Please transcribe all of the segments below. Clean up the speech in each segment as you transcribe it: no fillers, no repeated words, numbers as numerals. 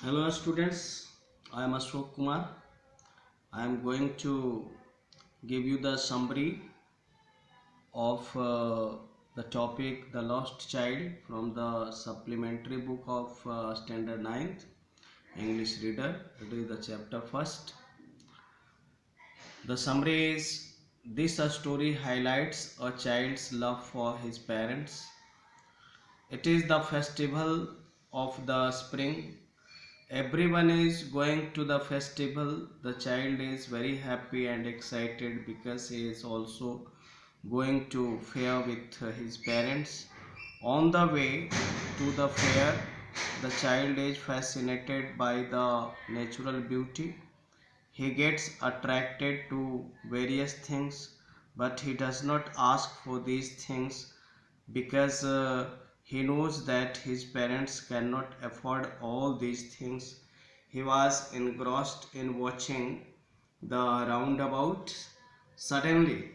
Hello students, I am Ashok Kumar. I am going to give you the summary of the topic The Lost Child from the supplementary book of Standard 9th English Reader. It is the chapter first. The summary is this story highlights a child's love for his parents. It is the festival of the spring. Everyone is going to the festival. The child is very happy and excited because he is also going to fair with his parents. On the way to the fair, the child is fascinated by the natural beauty. He gets attracted to various things, but he does not ask for these things because he knows that his parents cannot afford all these things. He was engrossed in watching the roundabout. Suddenly,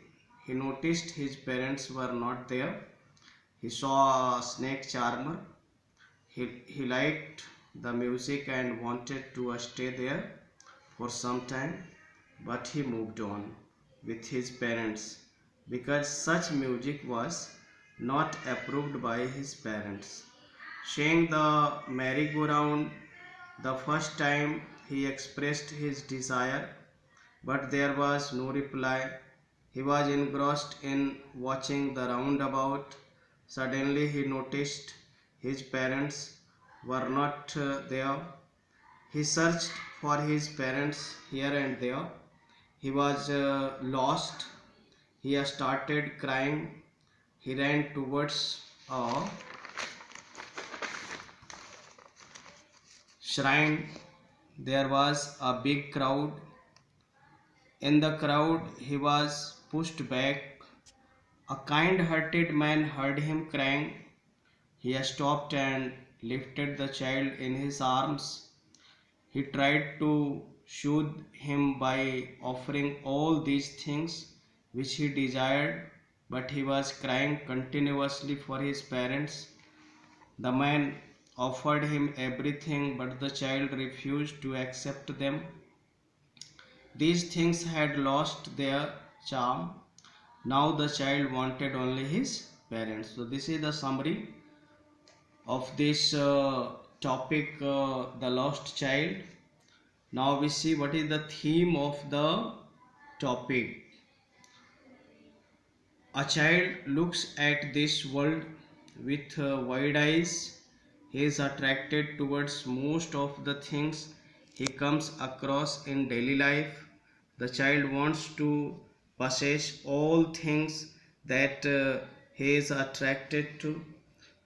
he noticed his parents were not there. He saw a snake charmer. He liked the music and wanted to stay there for some time, but he moved on with his parents because such music was not approved by his parents. Seeing the merry-go-round the first time, he expressed his desire, but there was no reply. He was engrossed in watching the roundabout. Suddenly, he noticed his parents were not there. He searched for his parents here and there. He was lost. He started crying. He ran towards a shrine. There was a big crowd. In the crowd, he was pushed back. A kind hearted man heard him crying. He stopped and lifted the child in his arms. He tried to soothe him by offering all these things which he desired, but he was crying continuously for his parents. The man offered him everything, but the child refused to accept them. These things had lost their charm. Now the child wanted only his parents. So this is the summary of this topic, the lost child. Now we see what is the theme of the topic. A child looks at this world with wide eyes. He is attracted towards most of the things he comes across in daily life. The child wants to possess all things that he is attracted to,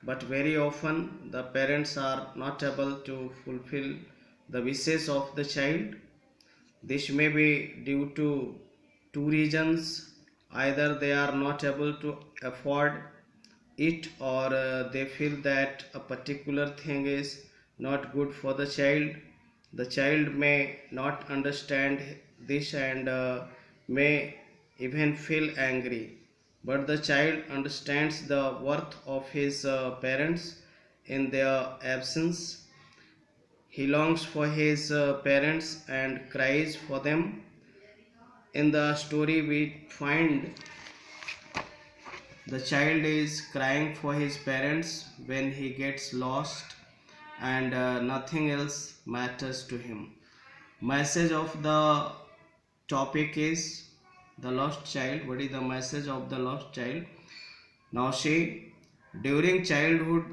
but very often the parents are not able to fulfill the wishes of the child. This may be due to two reasons. Either they are not able to afford it, or they feel that a particular thing is not good for the child. The child may not understand this and may even feel angry. But the child understands the worth of his parents in their absence. He longs for his parents and cries for them. In the story, we find the child is crying for his parents when he gets lost and nothing else matters to him. Message of the topic is the lost child. What is the message of the lost child? Now see, during childhood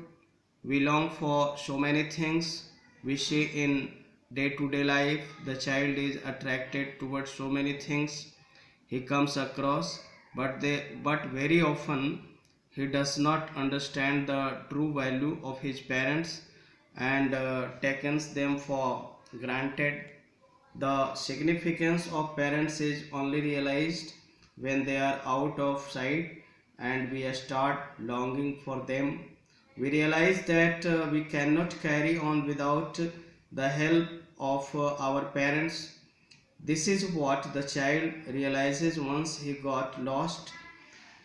we long for so many things we see in day-to-day life. The child is attracted towards so many things he comes across, but very often he does not understand the true value of his parents and takes them for granted. The significance of parents is only realized when they are out of sight and we start longing for them. We realize that we cannot carry on without the help of our parents. This is what the child realizes once he got lost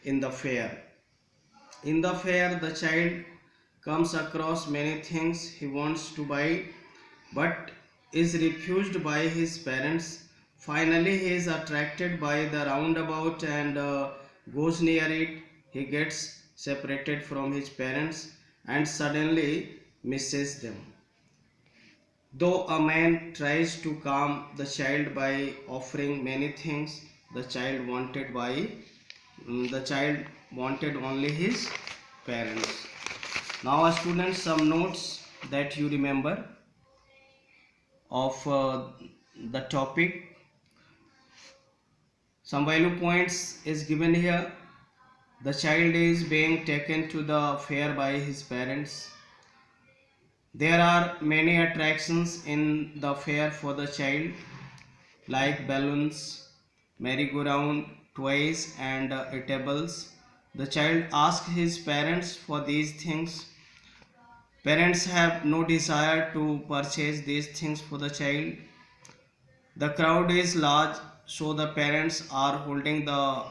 in the fair. In the fair, the child comes across many things he wants to buy, but is refused by his parents. Finally, he is attracted by the roundabout and goes near it. He gets separated from his parents and suddenly misses them. Though a man tries to calm the child by offering many things, the child wanted only his parents. Now, students, some notes that you remember of the topic. Some value points is given here. The child is being taken to the fair by his parents. There are many attractions in the fair for the child, like balloons, merry-go-round, toys and eatables. The child asks his parents for these things. Parents have no desire to purchase these things for the child. The crowd is large, so the parents are holding the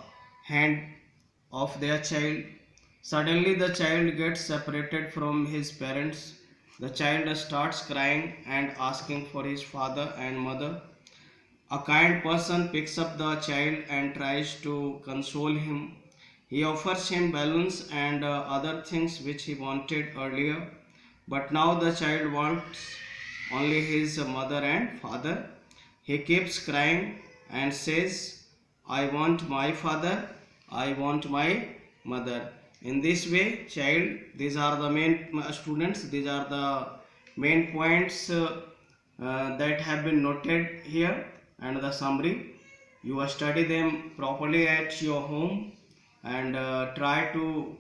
hand of their child. Suddenly, the child gets separated from his parents. The child starts crying and asking for his father and mother. A kind person picks up the child and tries to console him. He offers him balloons and other things which he wanted earlier. But now the child wants only his mother and father. He keeps crying and says, I want my father, I want my mother. In this way, child, these are the main students, these are the main points that have been noted here, and the summary. You study them properly at your home and try to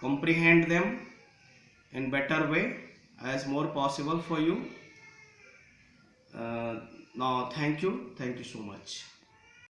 comprehend them in better way as more possible for you. Now thank you so much.